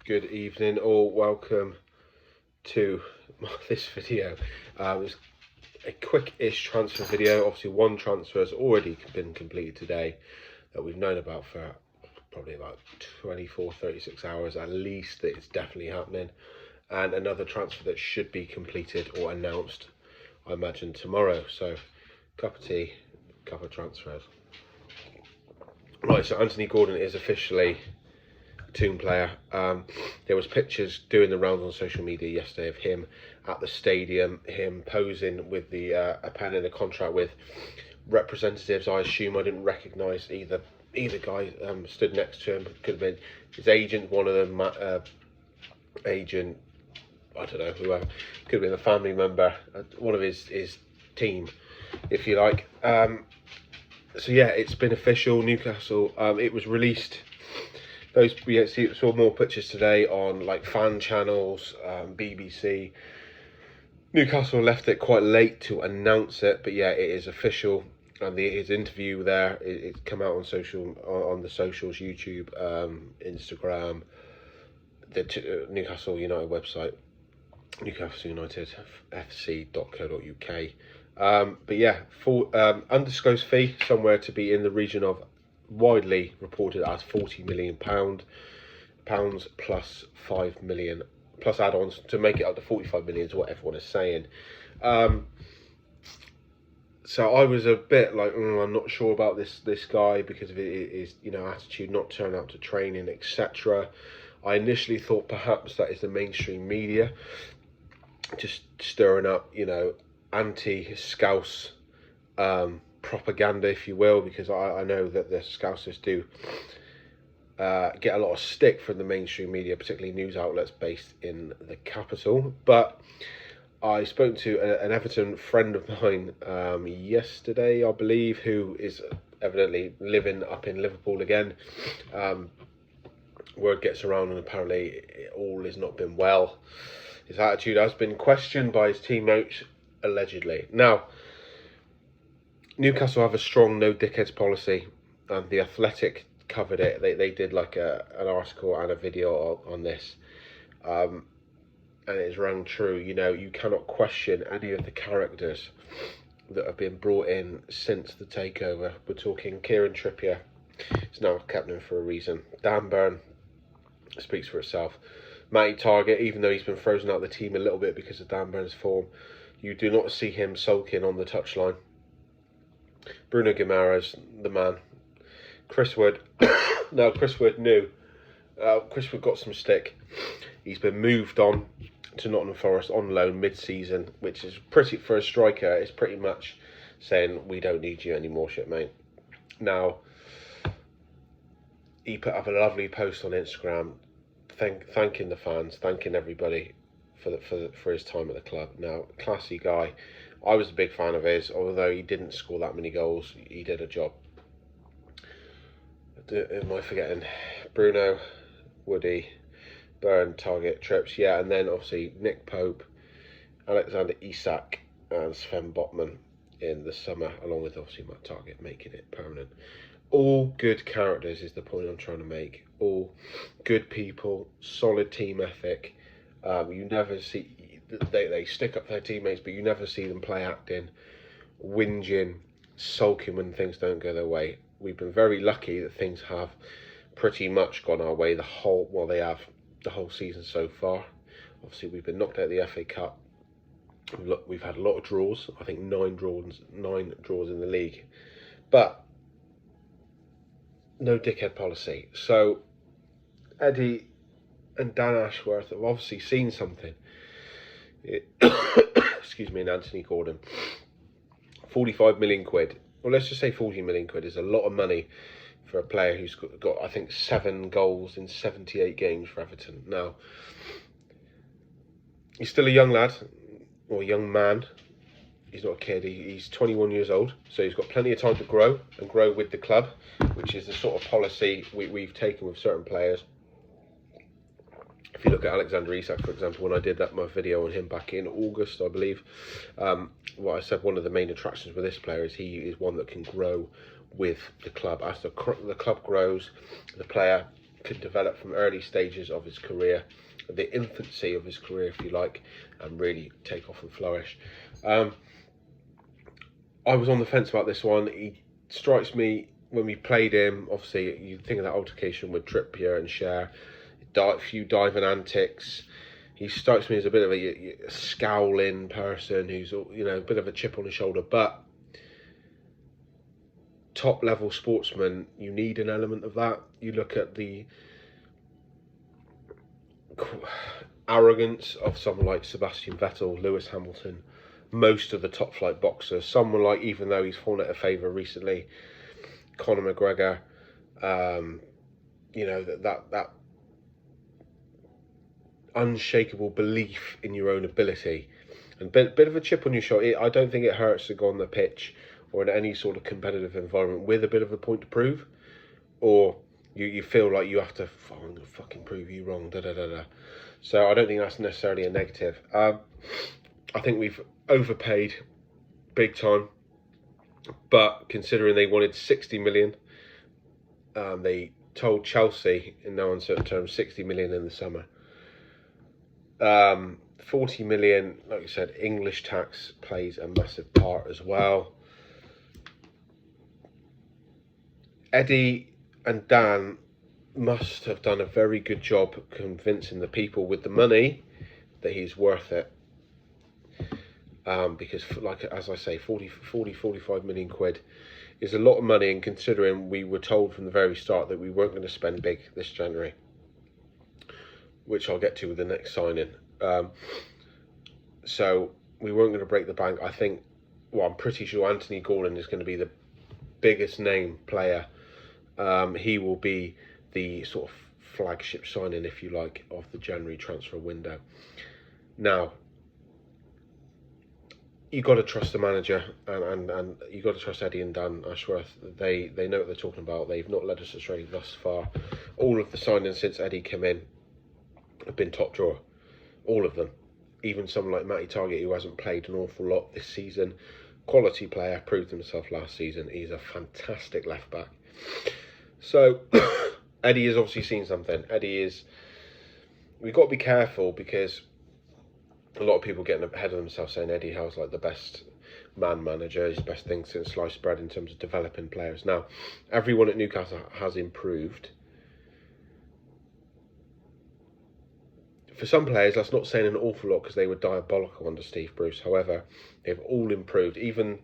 Good evening, all. Welcome to this video. It's a quick-ish transfer video. Obviously, one transfer has already been completed today that we've known about for probably about 36 hours at least, that it's definitely happening. And another transfer that should be completed or announced, I imagine, tomorrow. So, cup of tea, cup of transfers. Right, so Anthony Gordon is officially Toon player. There was pictures doing the rounds on social media yesterday of him at the stadium, him posing with the a pen and a contract with representatives. I assume I didn't recognise either guy stood next to him. Could have been his agent, one of them, agent, I don't know, whoever. Could have been a family member, one of his team, if you like. So yeah, it's been official. Newcastle. It was released. We saw more pictures today on like fan channels, BBC. Newcastle left it quite late to announce it, but yeah, it is official. And his interview there, it's come out on the socials, YouTube, Instagram, the Newcastle United website, newcastleunitedfc.co.uk. But yeah, for undisclosed fee, somewhere to be in the region of, widely reported as £40 million plus 5 million plus add-ons to make it up to 45 million is what everyone is saying. So I was a bit like, I'm not sure about this guy because of his attitude, not turning up to training, etc. I initially thought perhaps that is the mainstream media just stirring up anti-Scouse propaganda, if you will, because I know that the Scousers do get a lot of stick from the mainstream media, particularly news outlets based in the capital. But I spoke to an Everton friend of mine yesterday, I believe, who is evidently living up in Liverpool again. Word gets around, and apparently all has not been well. His attitude has been questioned by his teammates, allegedly. Now, Newcastle have a strong no dickheads policy, and The Athletic covered it. They did like an article and a video on this, and it is rang true. You cannot question any of the characters that have been brought in since the takeover. We're talking Kieran Trippier is now captain for a reason. Dan Burn speaks for itself. Matty Targett, even though he's been frozen out of the team a little bit because of Dan Burn's form, you do not see him sulking on the touchline. Bruno Guimaraes, the man. Chris Wood. Now, Chris Wood knew. Chris Wood got some stick. He's been moved on to Nottingham Forest on loan mid-season, which is pretty, for a striker, it's pretty much saying, we don't need you anymore, shit, mate. Now, he put up a lovely post on Instagram thanking the fans, thanking everybody for his time at the club. Now, classy guy. I was a big fan of his, although he didn't score that many goals. He did a job. Am I forgetting? Bruno, Woody, Burn, Targett, Trips, yeah, and then obviously Nick Pope, Alexander Isak, and Sven Botman in the summer, along with obviously Matt Targett, making it permanent. All good characters is the point I'm trying to make. All good people, solid team ethic. You never see they stick up for their teammates, but you never see them play acting, whinging, sulking when things don't go their way. We've been very lucky that things have pretty much gone our way the whole season so far. Obviously, we've been knocked out of the FA Cup. We've had a lot of draws. I think 9 draws in the league, but no dickhead policy. So Eddie and Dan Ashworth have obviously seen something. Excuse me, and Anthony Gordon. 45 million quid. Well, let's just say 40 million quid is a lot of money for a player who's got I think 7 goals in 78 games for Everton. Now, he's still a young lad, or young man. He's not a kid. He's 21 years old, so he's got plenty of time to grow and grow with the club, which is the sort of policy we've taken with certain players. If you look at Alexander Isak, for example, when I did my video on him back in August, I believe, what I said, one of the main attractions with this player is he is one that can grow with the club. As the club grows, the player can develop from early stages of his career, the infancy of his career, if you like, and really take off and flourish. I was on the fence about this one. He strikes me, when we played him, obviously you think of that altercation with Trippier and Schär, a few diving antics. He strikes me as a bit of a scowling person who's, you know, a bit of a chip on his shoulder, but top level sportsman, you need an element of that. You look at the arrogance of someone like Sebastian Vettel, Lewis Hamilton, most of the top flight boxers. Someone like, even though he's fallen out of favour recently, Conor McGregor, you know, that unshakable belief in your own ability, and bit of a chip on your shoulder. I don't think it hurts to go on the pitch or in any sort of competitive environment with a bit of a point to prove, or you feel like you have to, I'm going to fucking prove you wrong, So I don't think that's necessarily a negative. I think we've overpaid big time, but considering they wanted 60 million, they told Chelsea, in no uncertain terms, 60 million in the summer. 40 million, like you said, English tax plays a massive part as well. Eddie and Dan must have done a very good job convincing the people with the money that he's worth it. Because, like, as I say, 45 million quid is a lot of money, and considering we were told from the very start that we weren't going to spend big this January, which I'll get to with the next signing. So we weren't going to break the bank. I think, well, I'm pretty sure Anthony Gordon is going to be the biggest name player. He will be the sort of flagship signing, if you like, of the January transfer window. Now, you got to trust the manager, and you got to trust Eddie and Dan Ashworth. They know what they're talking about. They've not led us astray thus far. All of the signings since Eddie came in have been top drawer. All of them. Even someone like Matty Targett, who hasn't played an awful lot this season. Quality player, proved himself last season. He's a fantastic left back. So Eddie has obviously seen something. We've got to be careful, because a lot of people getting ahead of themselves saying Eddie Howe's like the best man manager, his best thing since sliced bread in terms of developing players. Now, everyone at Newcastle has improved. For some players, that's not saying an awful lot, because they were diabolical under Steve Bruce. However, they've all improved. Even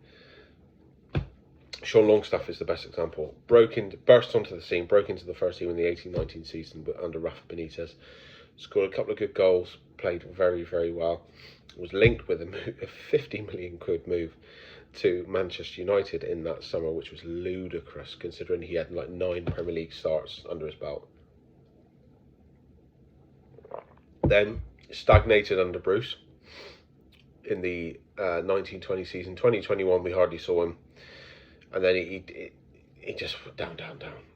Sean Longstaff is the best example. Burst onto the scene, broke into the first team in the 18-19 season under Rafa Benitez. Scored a couple of good goals, played very, very well. Was linked with a 50 million quid move to Manchester United in that summer, which was ludicrous considering he had like 9 Premier League starts under his belt. Then stagnated under Bruce in the 19-20 season. 2021 we hardly saw him, and then he just down.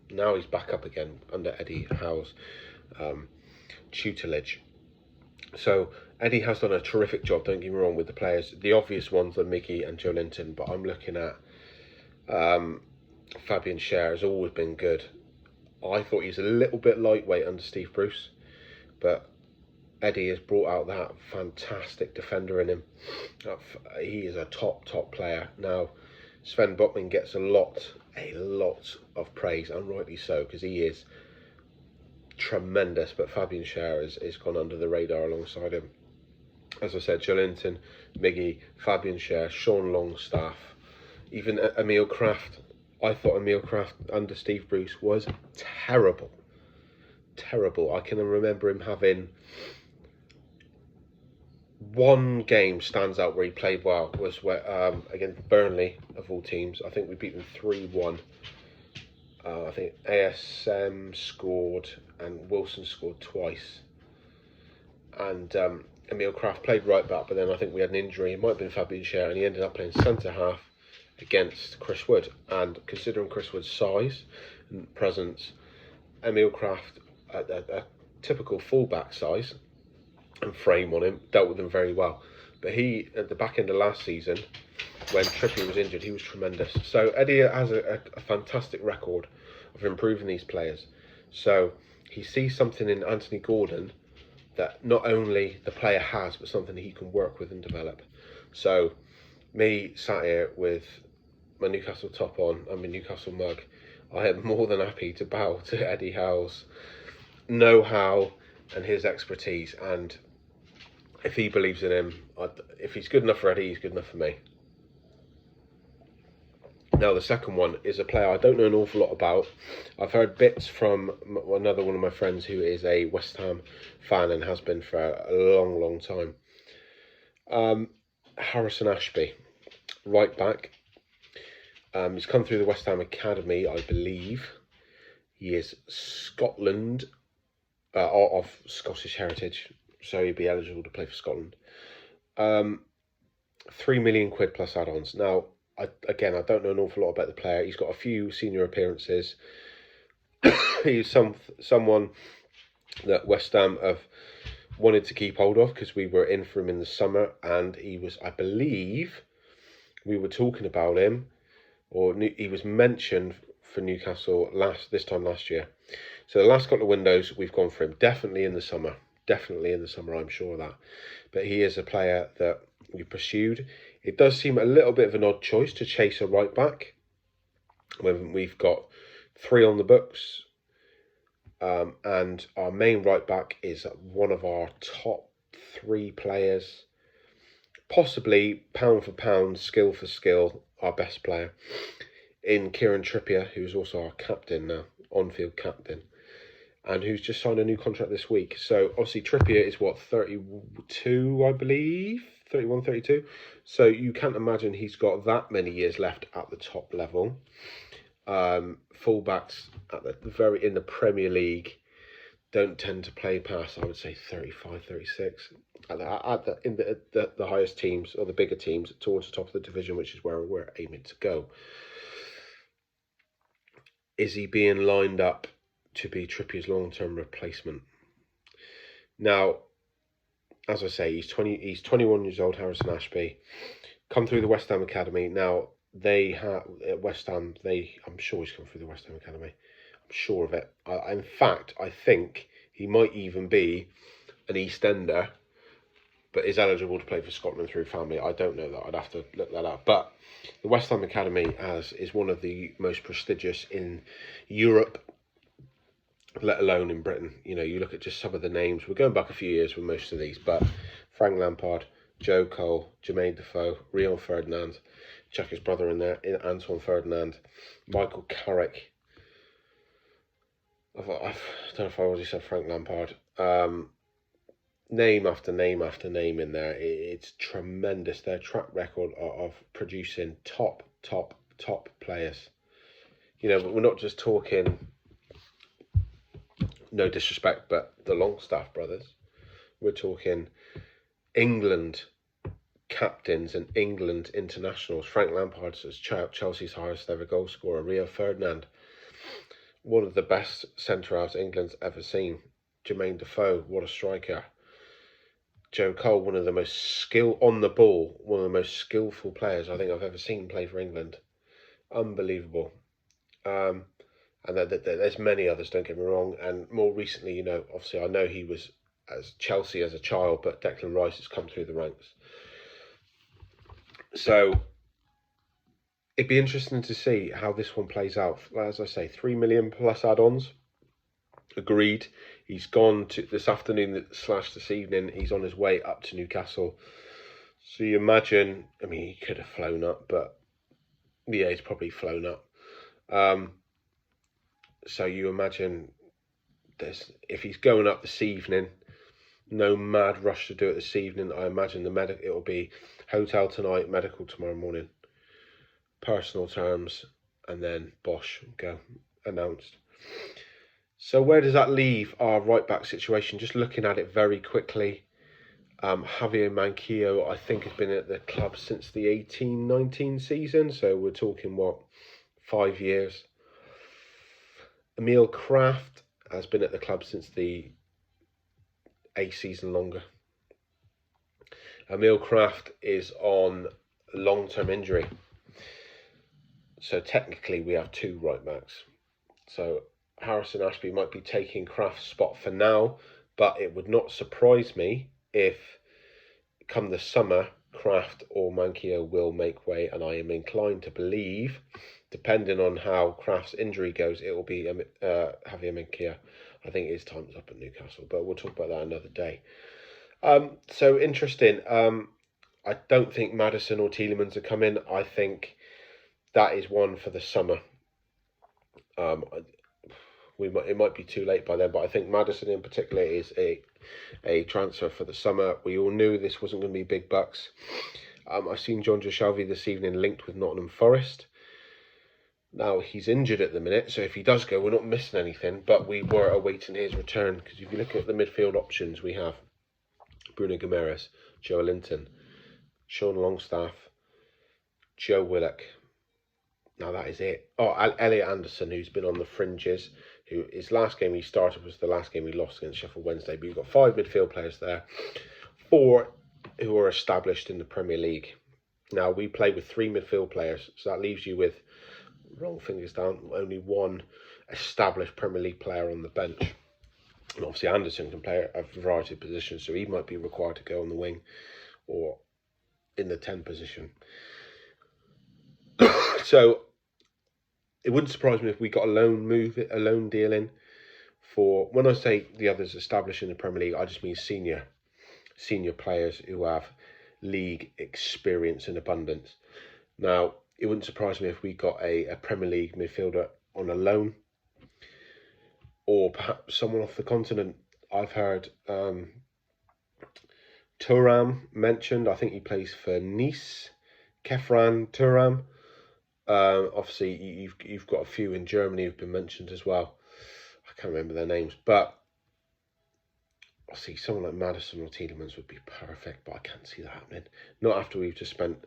Now he's back up again under Eddie Howe's tutelage. So Eddie has done a terrific job, don't get me wrong, with the players. The obvious ones are Mickey and Joelinton, but I'm looking at Fabian Schär has always been good. I thought he's a little bit lightweight under Steve Bruce, but Eddie has brought out that fantastic defender in him. He is a top player. Now, Sven Botman gets a lot of praise, and rightly so, because he is tremendous, but Fabian Schär has gone under the radar alongside him. As I said, Joelinton, Miggy, Fabian Schär, Sean Longstaff, even Emil Kraft. I thought Emil Kraft under Steve Bruce was terrible. I can remember him having one game stands out where he played well, was against Burnley, of all teams. I think we beat them 3-1. I think ASM scored and Wilson scored twice. And Emil Kraft played right back, but then I think we had an injury. It might have been Fabian Schär, and he ended up playing centre half against Chris Wood. And considering Chris Wood's size and presence, Emil Kraft, a typical fullback size and frame on him, dealt with them very well. But he, at the back end of last season, when Trippier was injured, he was tremendous. So Eddie has a fantastic record of improving these players. So he sees something in Anthony Gordon that not only the player has, but something he can work with and develop. So, me sat here with my Newcastle top on and my Newcastle mug, I am more than happy to bow to Eddie Howe's know-how and his expertise. And if he believes in him, if he's good enough for Eddie, he's good enough for me. Now, the second one is a player I don't know an awful lot about. I've heard bits from another one of my friends who is a West Ham fan and has been for a long, long time. Harrison Ashby, right back. He's come through the West Ham Academy, I believe. He is Scotland, of Scottish heritage, so he'd be eligible to play for Scotland. £3 million plus add-ons. Now, I don't know an awful lot about the player. He's got a few senior appearances. He's someone that West Ham have wanted to keep hold of because we were in for him in the summer, and he was, I believe, we were talking about him, or he was mentioned for Newcastle this time last year. So the last couple of windows we've gone for him. Definitely in the summer, I'm sure of that. But he is a player that we pursued. It does seem a little bit of an odd choice to chase a right back when we've got 3 on the books, and our main right back is one of our top 3 players, possibly pound for pound, skill for skill, our best player in Kieran Trippier, who's also our captain now, on-field captain, and who's just signed a new contract this week. So obviously Trippier is 32, I believe, 31, 32. So you can't imagine he's got that many years left at the top level. Fullbacks at in the Premier League don't tend to play past, I would say, 35, 36 in the highest teams, or the bigger teams towards the top of the division, which is where we're aiming to go. Is he being lined up to be Trippier's long-term replacement? Now, as I say, he's 21 years old, Harrison Ashby, come through the West Ham Academy. Now, they have at West Ham, I'm sure he's come through the West Ham Academy. I'm sure of it. In fact, I think he might even be an East Ender, but is eligible to play for Scotland through family. I don't know that. I'd have to look that up. But the West Ham Academy is one of the most prestigious in Europe, let alone in Britain. You know, you look at just some of the names. We're going back a few years with most of these, but Frank Lampard, Joe Cole, Jermaine Defoe, Rio Ferdinand, chuck his brother in there, Antoine Ferdinand, Michael Carrick. I don't know if I already said Frank Lampard. Name after name after name in there. It's tremendous. Their track record of producing top players. You know, but we're not just talking, no disrespect, but the Longstaff brothers. We're talking England captains and England internationals. Frank Lampard is Chelsea's highest ever goal scorer. Rio Ferdinand, one of the best centre-halves England's ever seen. Jermaine Defoe, what a striker. Joe Cole, one of the most on the ball, one of the most skillful players I think I've ever seen play for England. Unbelievable. And there's many others, don't get me wrong. And more recently, you know, obviously I know he was as Chelsea as a child, but Declan Rice has come through the ranks. So it'd be interesting to see how this one plays out. As I say, 3 million plus add-ons. Agreed. He's gone to this afternoon / this evening. He's on his way up to Newcastle. So you imagine, I mean, he could have flown up, but yeah, he's probably flown up. So you imagine if he's going up this evening, no mad rush to do it this evening. I imagine it'll be hotel tonight, medical tomorrow morning, personal terms, and then bosh, go, announced. So where does that leave our right back situation? Just looking at it very quickly, Javier Manquillo, I think, has been at the club since the 18-19 season. So we're talking, 5 years. Emil Kraft has been at the club since a season longer. Emil Kraft is on long-term injury. So technically we have 2 right backs. So Harrison Ashby might be taking Kraft's spot for now, but it would not surprise me if come the summer Kraft or Manquillo will make way, and I am inclined to believe, depending on how Kraft's injury goes, it will be Javier Manquillo. I think his time's up at Newcastle, but we'll talk about that another day. So interesting. I don't think Maddison or Tielemans are coming. I think that is one for the summer. It might be too late by then, but I think Maddison in particular is a transfer for the summer. We all knew this wasn't going to be big bucks. I've seen Jonjo Shelvey this evening linked with Nottingham Forest. Now, he's injured at the minute, so if he does go, we're not missing anything, but we were awaiting his return, because if you look at the midfield options, we have Bruno Guimaraes, Joelinton, Sean Longstaff, Joe Willock. Now, that is it. Oh, Elliot Anderson, who's been on the fringes, his last game he started was the last game he lost against Sheffield Wednesday, but you've got 5 midfield players there, 4 who are established in the Premier League. Now, we play with 3 midfield players, so that leaves you with, wrong fingers down, only 1 established Premier League player on the bench. And obviously Anderson can play a variety of positions, so he might be required to go on the wing or in the 10 position. So it wouldn't surprise me if we got a loan deal in for, when I say the others established in the Premier League, I just mean senior players who have league experience in abundance. Now, it wouldn't surprise me if we got a Premier League midfielder on a loan, or perhaps someone off the continent. I've heard Thuram mentioned. I think he plays for Nice. Kefran Thuram. Obviously, you've got a few in Germany who've been mentioned as well. I can't remember their names, but I see someone like Maddison or Tielemans would be perfect, but I can't see that happening. Not after we've just spent.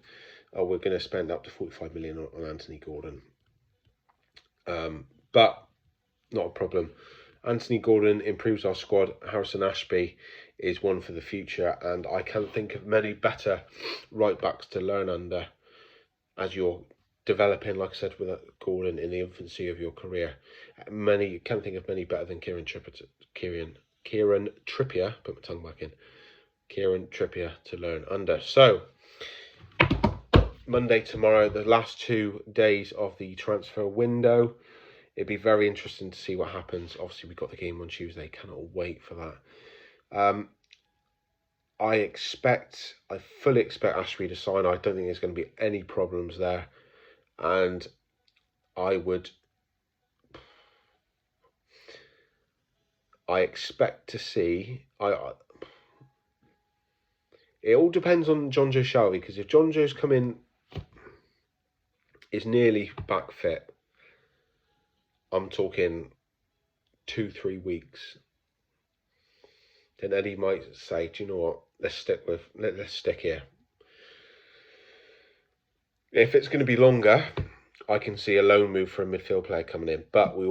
We're going to spend up to 45 million on Anthony Gordon. But not a problem. Anthony Gordon improves our squad. Harrison Ashby is one for the future, and I can't think of many better right backs to learn under as you're developing, like I said, with Gordon in the infancy of your career. Can't think of many better than Kieran Trippier. Put my tongue back in. Kieran Trippier to learn under. So Monday, tomorrow, the last 2 days of the transfer window. It'd be very interesting to see what happens. Obviously, we've got the game on Tuesday. Cannot wait for that. I fully expect Ashby to sign. I don't think there's going to be any problems there. And I expect to see... It all depends on Jonjo Shelvey, because if Jonjo's is nearly back fit, I'm talking 2-3 weeks, then Eddie might say, do you know what, let's stick here. If it's going to be longer, I can see a loan move for a midfield player coming in, but we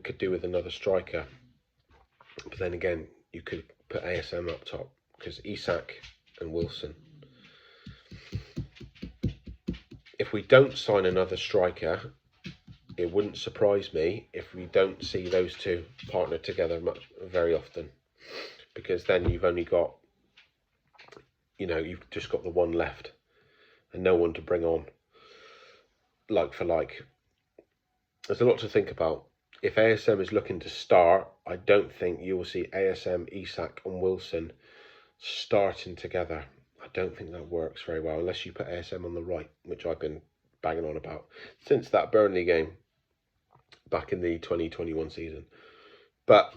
could do with another striker. But then again, you could put ASM up top, because Isak and Wilson. If we don't sign another striker, it wouldn't surprise me if we don't see those two partner together very often, because then you've only got, you've just got the one left and no one to bring on like for like. There's a lot to think about. If ASM is looking to start, I don't think you will see ASM, Isak and Wilson starting together. I don't think that works very well unless you put ASM on the right, which I've been banging on about since that Burnley game back in the 2021 season. But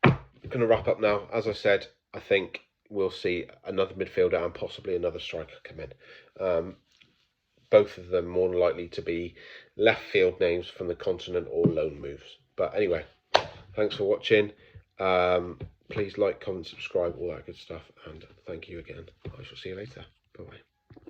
I'm going to wrap up now. As I said, I think we'll see another midfielder and possibly another striker come in. Both of them more than likely to be left field names from the continent or loan moves. But anyway, thanks for watching. Please like, comment, subscribe, all that good stuff. And thank you again. I shall see you later. Bye-bye.